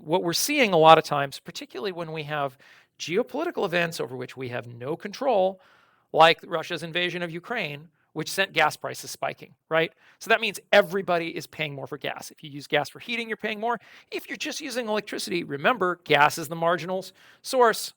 What we're seeing a lot of times, particularly when we have geopolitical events over which we have no control, like Russia's invasion of Ukraine, which sent gas prices spiking, right? So that means everybody is paying more for gas. If you use gas for heating, you're paying more. If you're just using electricity, remember, gas is the marginal source.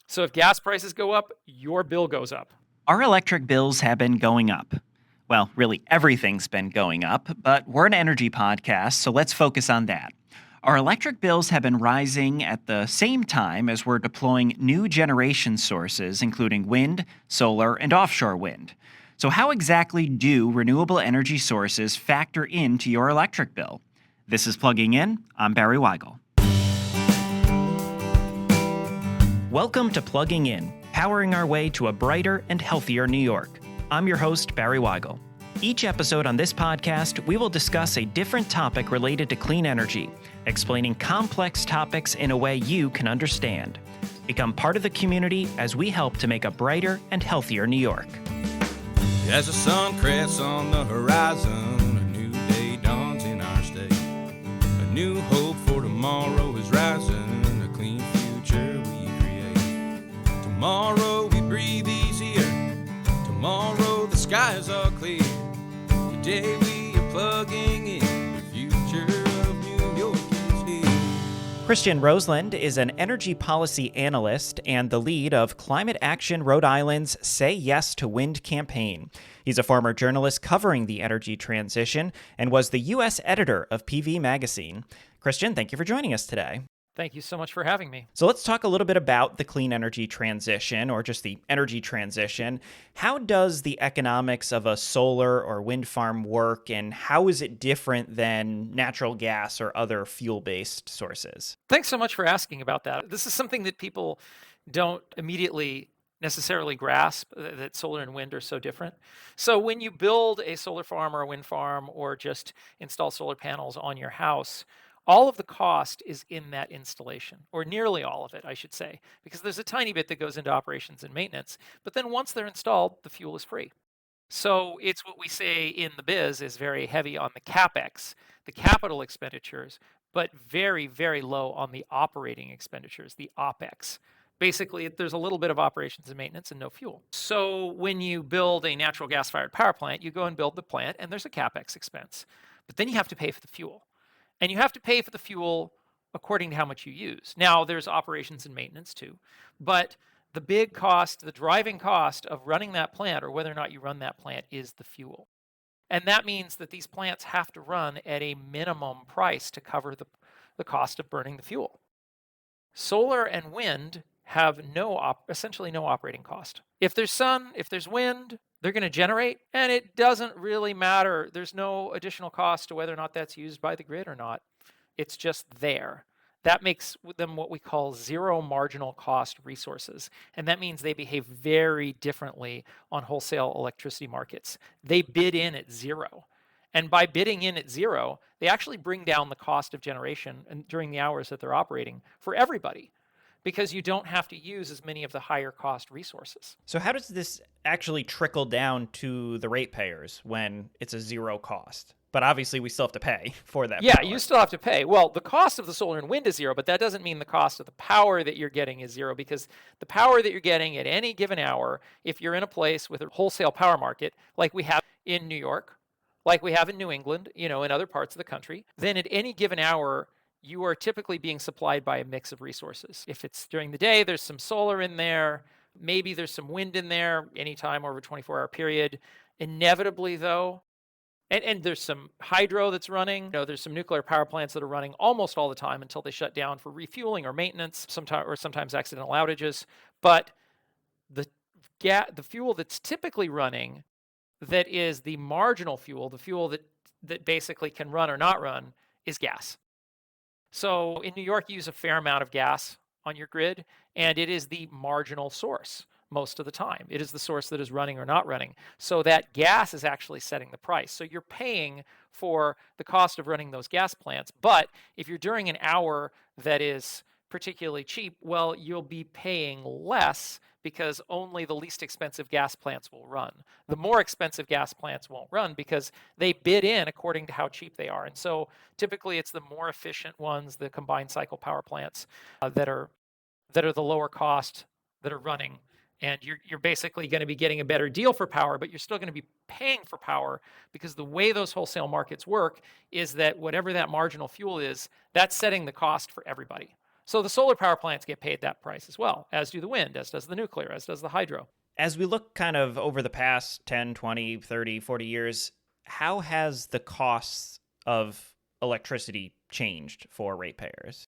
So if gas prices go up, your bill goes up. Our electric bills have been going up. Well, really, everything's been going up, but we're an energy podcast, so let's focus on that. Our electric bills have been rising at the same time as we're deploying new generation sources, including wind, solar, and offshore wind. So, how exactly do renewable energy sources factor into your electric bill? This is Plugging In. I'm Barry Wygel. Welcome to Plugging In, powering our way to a brighter and healthier New York. I'm your host, Barry Wygel. Each episode on this podcast, we will discuss a different topic related to clean energy, explaining complex topics in a way you can understand. Become part of the community as we help to make a brighter and healthier New York. As the sun crests on the horizon, a new day dawns in our state. A new hope for tomorrow is rising, a clean future we create. Tomorrow we breathe easier, tomorrow the skies are clear. Today we are plugging in, the future of New York is here. Christian Roselund is an energy policy analyst and the lead of Climate Action Rhode Island's Say Yes to Wind campaign. He's a former journalist covering the energy transition and was the U.S. editor of PV Magazine. Christian, thank you for joining us today. Thank you so much for having me. So let's talk a little bit about the clean energy transition, or just the energy transition. How does the economics of a solar or wind farm work, and how is it different than natural gas or other fuel-based sources? Thanks so much for asking about that. This is something that people don't immediately necessarily grasp, that solar and wind are so different. So when you build a solar farm or a wind farm or just install solar panels on your house, all of the cost is in that installation, or nearly all of it, I should say, because there's a tiny bit that goes into operations and maintenance. But then once they're installed, the fuel is free. So it's what we say in the biz is very heavy on the CapEx, the capital expenditures, but very, very low on the operating expenditures, the OpEx. Basically, there's a little bit of operations and maintenance and no fuel. So when you build a natural gas-fired power plant, you go and build the plant, and there's a CapEx expense. But then you have to pay for the fuel. And you have to pay for the fuel according to how much you use. Now, there's operations and maintenance too. But the big cost, the driving cost of running that plant, or whether or not you run that plant, is the fuel. And that means that these plants have to run at a minimum price to cover the cost of burning the fuel. Solar and wind have essentially no operating cost. If there's sun, if there's wind, they're going to generate, and it doesn't really matter. There's no additional cost to whether or not that's used by the grid or not. It's just there. That makes them what we call zero marginal cost resources. And that means they behave very differently on wholesale electricity markets. They bid in at zero. And by bidding in at zero, they actually bring down the cost of generation and during the hours that they're operating for everybody, because you don't have to use as many of the higher cost resources. So how does this actually trickle down to the ratepayers when it's a zero cost? But obviously we still have to pay for that Yeah, power. you still have to pay. Well, the cost of the solar and wind is zero, but that doesn't mean the cost of the power that you're getting is zero, because the power that you're getting at any given hour, if you're in a place with a wholesale power market like we have in New York, like we have in New England, in other parts of the country, then at any given hour, you are typically being supplied by a mix of resources. If it's during the day, there's some solar in there, maybe there's some wind in there anytime over a 24-hour period. Inevitably, though, and there's some hydro that's running. There's some nuclear power plants that are running almost all the time until they shut down for refueling or maintenance, sometimes accidental outages. But the fuel that's typically running, that is the marginal fuel, the fuel that basically can run or not run, is gas. So in New York, you use a fair amount of gas on your grid, and it is the marginal source most of the time. It is the source that is running or not running. So that gas is actually setting the price. So you're paying for the cost of running those gas plants. But if you're during an hour that is particularly cheap, well, you'll be paying less because only the least expensive gas plants will run. The more expensive gas plants won't run because they bid in according to how cheap they are. And so typically it's the more efficient ones, the combined cycle power plants that are the lower cost that are running. And you're basically going to be getting a better deal for power, but you're still going to be paying for power because the way those wholesale markets work is that whatever that marginal fuel is, that's setting the cost for everybody. So the solar power plants get paid that price as well, as do the wind, as does the nuclear, as does the hydro. As we look kind of over the past 10, 20, 30, 40 years, how has the costs of electricity changed for ratepayers?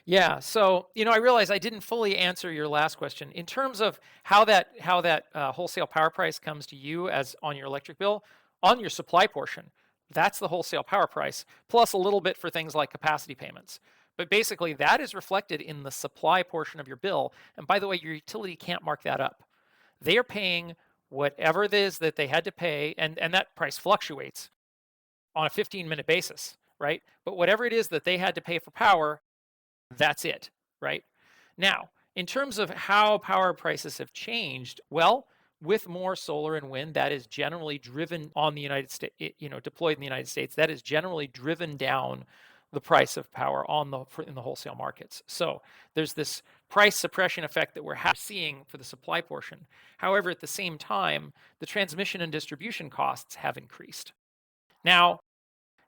Yeah, so I realize I didn't fully answer your last question in terms of how that wholesale power price comes to you as on your electric bill, on your supply portion. That's the wholesale power price plus a little bit for things like capacity payments. But basically, that is reflected in the supply portion of your bill. And by the way, your utility can't mark that up. They are paying whatever it is that they had to pay, and that price fluctuates on a 15-minute basis, right? But whatever it is that they had to pay for power, that's it, right? Now, in terms of how power prices have changed, well, with more solar and wind, that is generally driven on the United States, deployed in the United States, that is generally driven down the price of power in the wholesale markets. So there's this price suppression effect that we're seeing for the supply portion. However, at the same time, the transmission and distribution costs have increased. Now,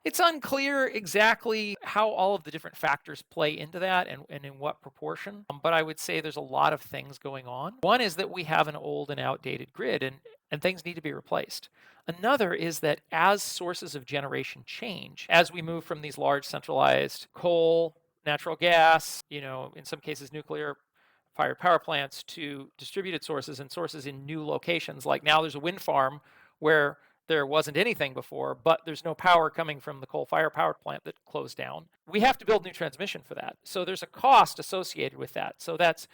it's unclear exactly how all of the different factors play into that and in what proportion, but I would say there's a lot of things going on. One is that we have an old and outdated grid and things need to be replaced. Another is that as sources of generation change, as we move from these large centralized coal, natural gas, in some cases nuclear fired power plants to distributed sources and sources in new locations, like now there's a wind farm where there wasn't anything before, but there's no power coming from the coal-fired power plant that closed down. We have to build new transmission for that. So there's a cost associated with that. So that's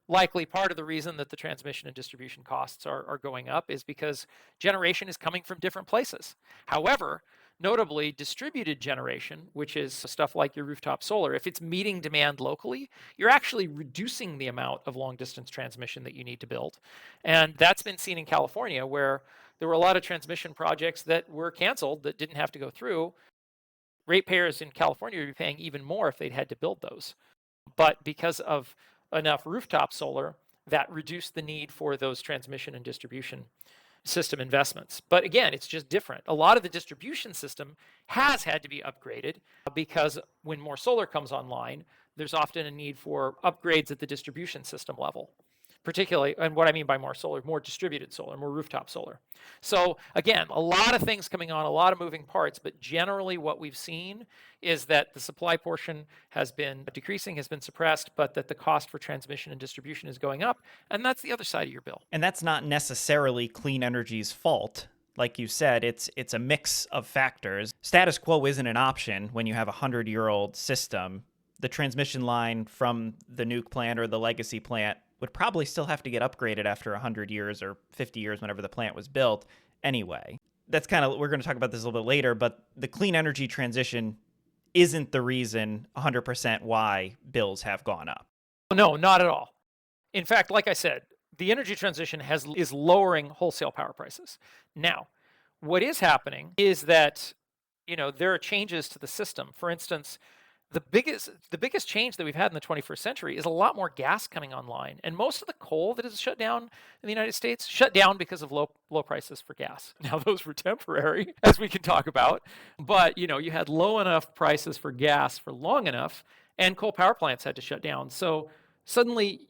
likely part of the reason that the transmission and distribution costs are going up is because generation is coming from different places. However, notably distributed generation, which is stuff like your rooftop solar, if it's meeting demand locally, you're actually reducing the amount of long distance transmission that you need to build. And that's been seen in California where there were a lot of transmission projects that were canceled that didn't have to go through. Ratepayers in California would be paying even more if they'd had to build those. But because of enough rooftop solar, that reduced the need for those transmission and distribution system investments. But again, it's just different. A lot of the distribution system has had to be upgraded because when more solar comes online, there's often a need for upgrades at the distribution system level. Particularly, and what I mean by more solar, more distributed solar, more rooftop solar. So again, a lot of things coming on, a lot of moving parts, but generally what we've seen is that the supply portion has been decreasing, has been suppressed, but that the cost for transmission and distribution is going up, and that's the other side of your bill. And that's not necessarily clean energy's fault. Like you said, it's a mix of factors. Status quo isn't an option when you have a 100-year-old system. The transmission line from the nuke plant or the legacy plant would probably still have to get upgraded after 100 years or 50 years whenever the plant was built anyway. That's kind of, we're going to talk about this a little bit later, but the clean energy transition isn't the reason 100% why bills have gone up. No, not at all. In fact, like I said, the energy transition is lowering wholesale power prices. Now, what is happening is that, there are changes to the system. For instance, the biggest change that we've had in the 21st century is a lot more gas coming online. And most of the coal that is shut down in the United States shut down because of low prices for gas. Now, those were temporary, as we can talk about. But, you had low enough prices for gas for long enough, and coal power plants had to shut down. So suddenly,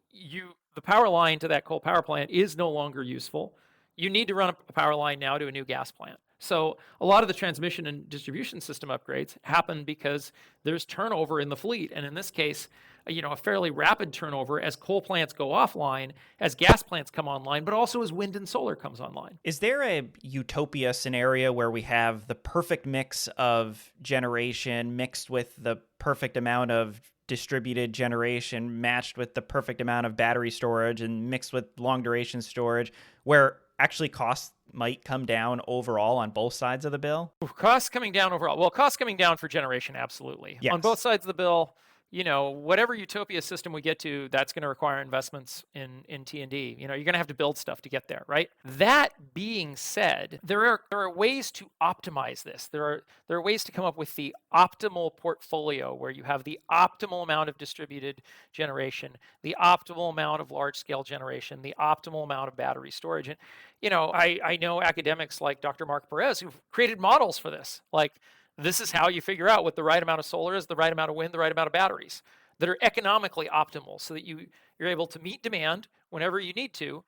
the power line to that coal power plant is no longer useful. You need to run a power line now to a new gas plant. So a lot of the transmission and distribution system upgrades happen because there's turnover in the fleet. And in this case, a fairly rapid turnover as coal plants go offline, as gas plants come online, but also as wind and solar comes online. Is there a utopia scenario where we have the perfect mix of generation mixed with the perfect amount of distributed generation matched with the perfect amount of battery storage and mixed with long duration storage where actually costs might come down overall on both sides of the bill? Costs coming down overall. Well, costs coming down for generation, absolutely. Yes. On both sides of the bill, whatever utopia system we get to, that's going to require investments in T&D. You're going to have to build stuff to get there, right? That being said, there are ways to optimize this. There are ways to come up with the optimal portfolio where you have the optimal amount of distributed generation, the optimal amount of large scale generation, the optimal amount of battery storage. And I know academics like Dr. Mark Perez who've created models for this. Like, this is how you figure out what the right amount of solar is, the right amount of wind, the right amount of batteries that are economically optimal so that you're able to meet demand whenever you need to,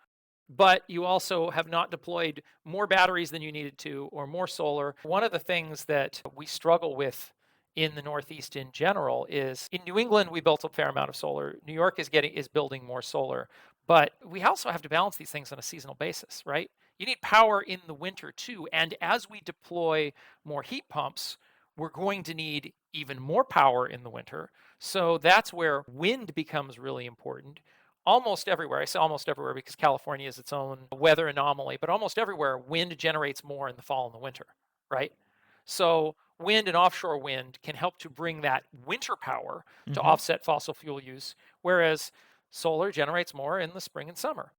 but you also have not deployed more batteries than you needed to or more solar. One of the things that we struggle with in the Northeast in general is in New England, we built a fair amount of solar. New York is building more solar, but we also have to balance these things on a seasonal basis, right? You need power in the winter too. And as we deploy more heat pumps, we're going to need even more power in the winter. So that's where wind becomes really important. Almost everywhere, I say almost everywhere because California is its own weather anomaly, but almost everywhere, wind generates more in the fall and the winter, right? So wind and offshore wind can help to bring that winter power to offset fossil fuel use, whereas solar generates more in the spring and summer.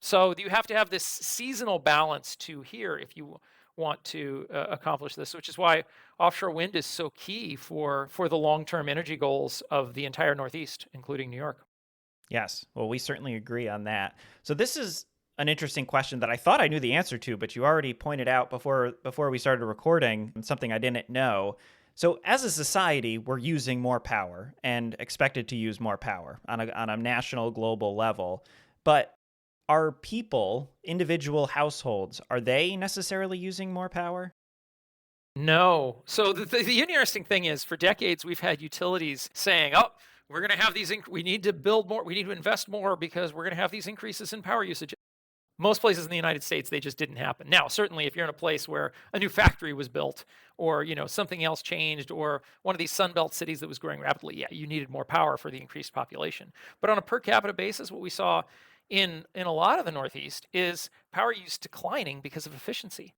So you have to have this seasonal balance too here if you want to accomplish this, which is why offshore wind is so key for the long-term energy goals of the entire Northeast, including New York. Yes. Well, we certainly agree on that. So this is an interesting question that I thought I knew the answer to, but you already pointed out before we started recording something I didn't know. So as a society, we're using more power and expected to use more power on a national, global level. But are people, individual households, are they necessarily using more power? No. So the interesting thing is, for decades, we've had utilities saying, oh, we're going to have these, we need to build more, we need to invest more because we're going to have these increases in power usage. Most places in the United States, they just didn't happen. Now, certainly if you're in a place where a new factory was built or, something else changed or one of these Sunbelt cities that was growing rapidly, yeah, you needed more power for the increased population. But on a per capita basis, what we saw in a lot of the Northeast is power use declining because of efficiency.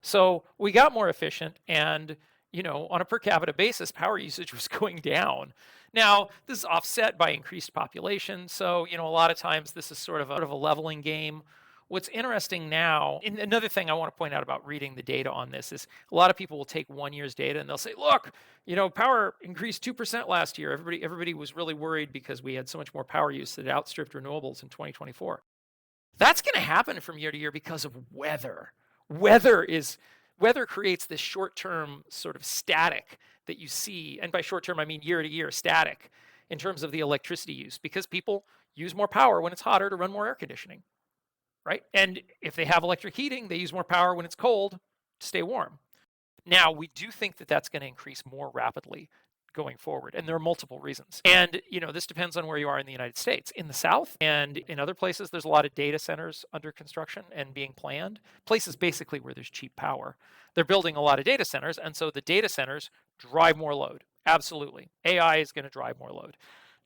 So we got more efficient and, on a per capita basis, power usage was going down. Now, this is offset by increased population. So, a lot of times this is sort of a leveling game. What's interesting now, and another thing I want to point out about reading the data on this is a lot of people will take 1 year's data and they'll say, look, power increased 2% last year. Everybody was really worried because we had so much more power use that it outstripped renewables in 2024. That's going to happen from year to year because of weather. Weather creates this short-term sort of static that you see, and by short-term I mean year to year static in terms of the electricity use, because people use more power when it's hotter to run more air conditioning, right? And if they have electric heating, they use more power when it's cold to stay warm. Now, we do think that that's going to increase more rapidly going forward, and there are multiple reasons. And this depends on where you are in the United States. In the South and in other places, there's a lot of data centers under construction and being planned, places basically where there's cheap power. They're building a lot of data centers, and so the data centers drive more load. Absolutely. AI is going to drive more load.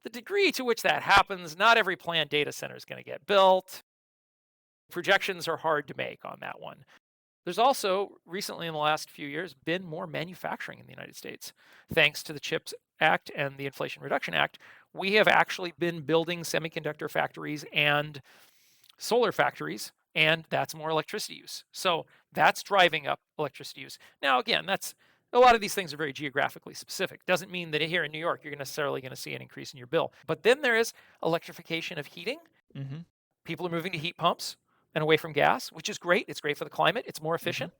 The degree to which that happens, not every planned data center is going to get built. Projections are hard to make on that one. There's also, recently in the last few years, been more manufacturing in the United States. Thanks to the CHIPS Act and the Inflation Reduction Act, we have actually been building semiconductor factories and solar factories, and that's more electricity use. So that's driving up electricity use. Now, again, a lot of these things are very geographically specific. Doesn't mean that here in New York, you're necessarily going to see an increase in your bill. But then there is electrification of heating. Mm-hmm. People are moving to heat pumps and away from gas, which is great. It's great for the climate. It's more efficient,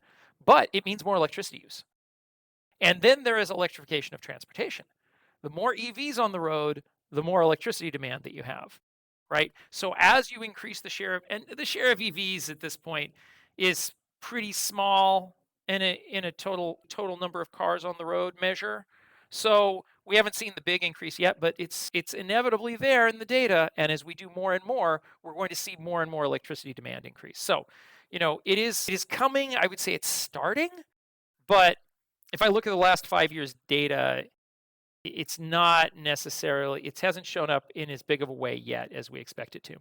but it means more electricity use. And then there is electrification of transportation. The more EVs on the road, the more electricity demand that you have, right? So as you increase the share of EVs at this point is pretty small in a total number of cars on the road measure. So we haven't seen the big increase yet, but it's inevitably there in the data. And as we do more and more, we're going to see more and more electricity demand increase. So, it is coming. I would say it's starting, but if I look at the last 5 years data, it's not necessarily, it hasn't shown up in as big of a way yet as we expect it to.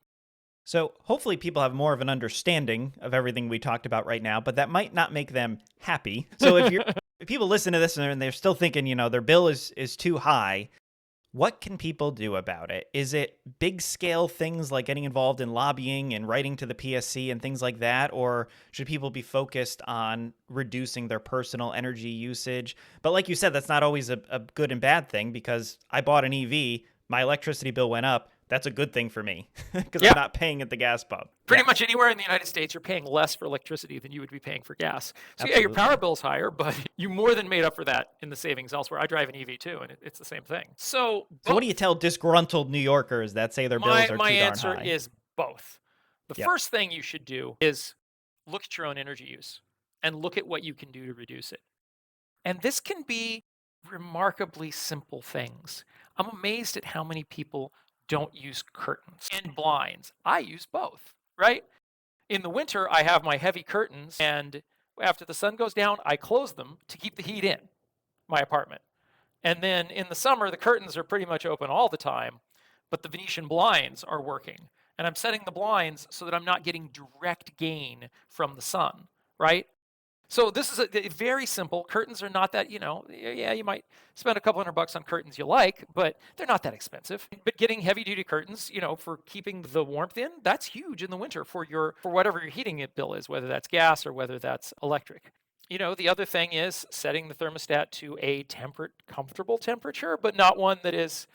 So hopefully people have more of an understanding of everything we talked about right now, but that might not make them happy. So if people listen to this and they're still thinking, their bill is too high, What can people do about it? Is it big scale things like getting involved in lobbying and writing to the PSC and things like that? Or should people be focused on reducing their personal energy usage? But like you said, that's not always a good and bad thing, because I bought an EV, my electricity bill went up. That's a good thing for me because I'm Yeah. not paying at the gas pump. Pretty much anywhere in the United States, you're paying less for electricity than you would be paying for gas. So yeah, your Absolutely. power bill's higher, but you more than made up for that in the savings elsewhere. I drive an EV too, and it's the same thing. So So what do you tell disgruntled New Yorkers that say their bills are my too darn answer high? is both. The Yep. first thing you should do is look at your own energy use and look at what you can do to reduce it. And this can be remarkably simple things. I'm amazed at how many people don't use curtains and blinds. I use both, right? In the winter, I have my heavy curtains, and after the sun goes down, I close them to keep the heat in my apartment. And then in the summer, the curtains are pretty much open all the time, but the Venetian blinds are working. And I'm setting the blinds so that I'm not getting direct gain from the sun, right? So this is a very simple. Curtains are not that, yeah, you might spend a couple $100 on curtains you like, but they're not that expensive. But getting heavy duty curtains, for keeping the warmth in, that's huge in the winter for whatever your heating bill is, whether that's gas or whether that's electric. The other thing is setting the thermostat to a temperate, comfortable temperature, but not one that is,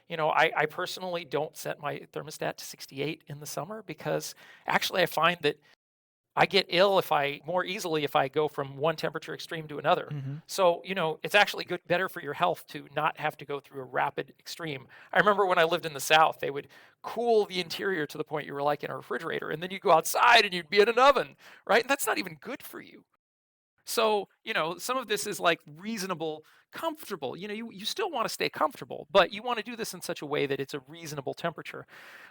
I personally don't set my thermostat to 68 in the summer, because actually I find that I get ill more easily if I go from one temperature extreme to another. Mm-hmm. So, it's actually better for your health to not have to go through a rapid extreme. I remember when I lived in the South, they would cool the interior to the point you were like in a refrigerator, and then you go outside and you'd be in an oven, right? And that's not even good for you. So, some of this is like reasonable, comfortable. You still want to stay comfortable, but you want to do this in such a way that it's a reasonable temperature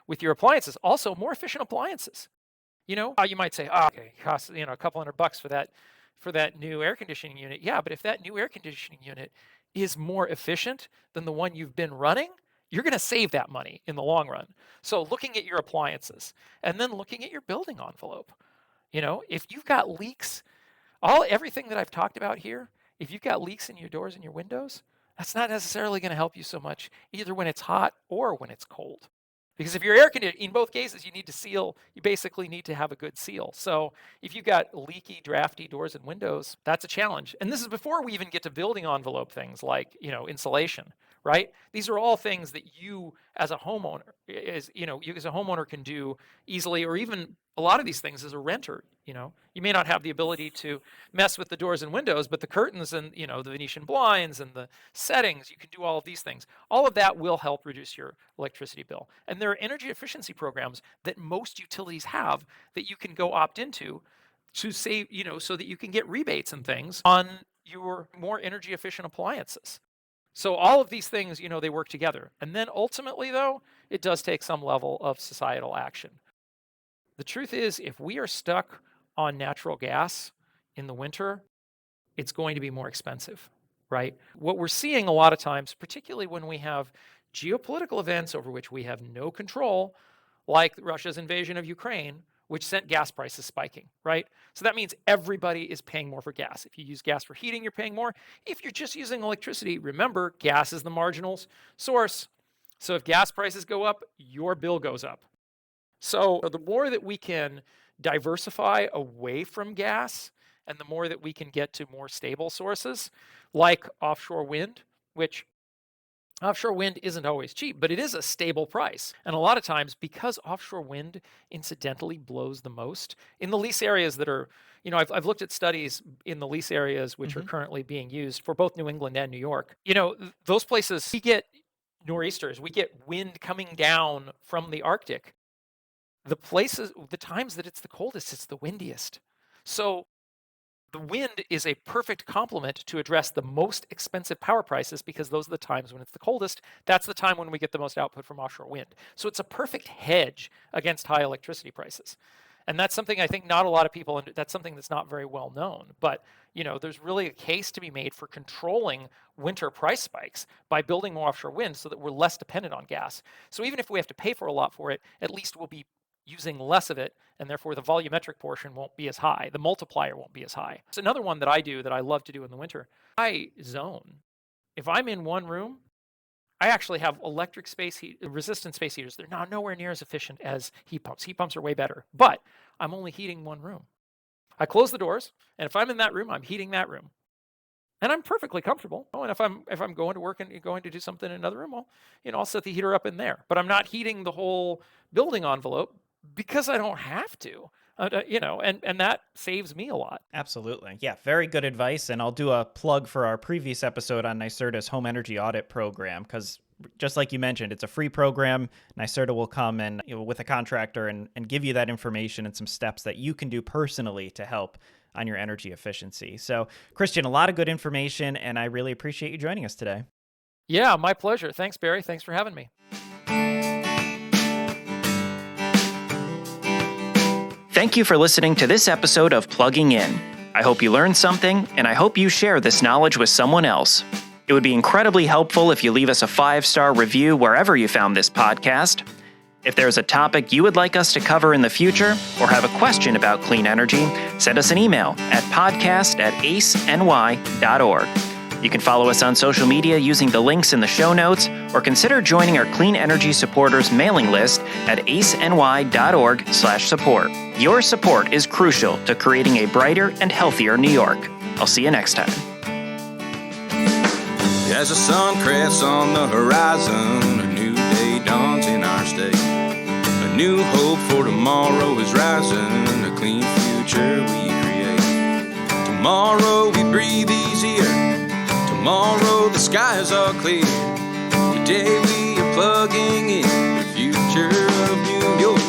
with your appliances. Also, more efficient appliances. You might say, oh, okay, it costs a couple $100 for that new air conditioning unit. Yeah, but if that new air conditioning unit is more efficient than the one you've been running, you're going to save that money in the long run. So looking at your appliances and then looking at your building envelope. If you've got leaks, everything that I've talked about here, if you've got leaks in your doors and your windows, that's not necessarily going to help you so much either when it's hot or when it's cold. Because if your air conditioner, in both cases, you need to seal, you basically need to have a good seal. So if you've got leaky, drafty doors and windows, that's a challenge. And this is before we even get to building envelope things like, insulation, right? These are all things that you as a homeowner, you as a homeowner can do easily, or even a lot of these things as a renter. You may not have the ability to mess with the doors and windows, but the curtains and, the Venetian blinds and the settings, you can do all of these things. All of that will help reduce your electricity bill. And there are energy efficiency programs that most utilities have that you can go opt into to save, so that you can get rebates and things on your more energy efficient appliances. So all of these things, they work together. And then ultimately, though, it does take some level of societal action. The truth is, if we are stuck on natural gas in the winter, it's going to be more expensive, right? What we're seeing a lot of times, particularly when we have geopolitical events over which we have no control, like Russia's invasion of Ukraine, which sent gas prices spiking, right? So that means everybody is paying more for gas. If you use gas for heating, you're paying more. If you're just using electricity, remember, gas is the marginal source. So if gas prices go up, your bill goes up. So the more that we can diversify away from gas, and the more that we can get to more stable sources like offshore wind, which offshore wind isn't always cheap, but it is a stable price. And a lot of times, because offshore wind incidentally blows the most in the lease areas that are, I've looked at studies in the lease areas which are currently being used for both New England and New York. Those places, we get nor'easters, we get wind coming down from the Arctic. The times that it's the coldest, it's the windiest. So the wind is a perfect complement to address the most expensive power prices, because those are the times when it's the coldest. That's the time when we get the most output from offshore wind. So it's a perfect hedge against high electricity prices. And that's something I think not a lot of people, and that's something that's not very well known. But, there's really a case to be made for controlling winter price spikes by building more offshore wind so that we're less dependent on gas. So even if we have to pay for a lot for it, at least we'll be using less of it, and therefore the volumetric portion won't be as high. The multiplier won't be as high. It's another one that I do that I love to do in the winter. I zone. If I'm in one room, I actually have electric resistant space heaters. They're nowhere near as efficient as heat pumps. Heat pumps are way better, but I'm only heating one room. I close the doors, and if I'm in that room, I'm heating that room. And I'm perfectly comfortable. And if I'm going to work and going to do something in another room, I'll set the heater up in there. But I'm not heating the whole building envelope because I don't have to. And that saves me a lot. Absolutely. Yeah, very good advice. And I'll do a plug for our previous episode on NYSERDA's home energy audit program, because just like you mentioned, it's a free program. NYSERDA will come and with a contractor and give you that information and some steps that you can do personally to help on your energy efficiency. So, Christian, a lot of good information, and I really appreciate you joining us today. Yeah, my pleasure. Thanks, Barry. Thanks for having me. Thank you for listening to this episode of Plugging In. I hope you learned something, and I hope you share this knowledge with someone else. It would be incredibly helpful if you leave us a 5-star review wherever you found this podcast. If there's a topic you would like us to cover in the future, or have a question about clean energy, send us an email at podcast@aceny.org. You can follow us on social media using the links in the show notes, or consider joining our Clean Energy Supporters mailing list at aceny.org/support. Your support is crucial to creating a brighter and healthier New York. I'll see you next time. As the sun crests on the horizon, a new day dawns in our state. A new hope for tomorrow is rising, a clean future we create. Tomorrow we breathe easier, tomorrow the skies are clear. Today we are plugging in the future of New York.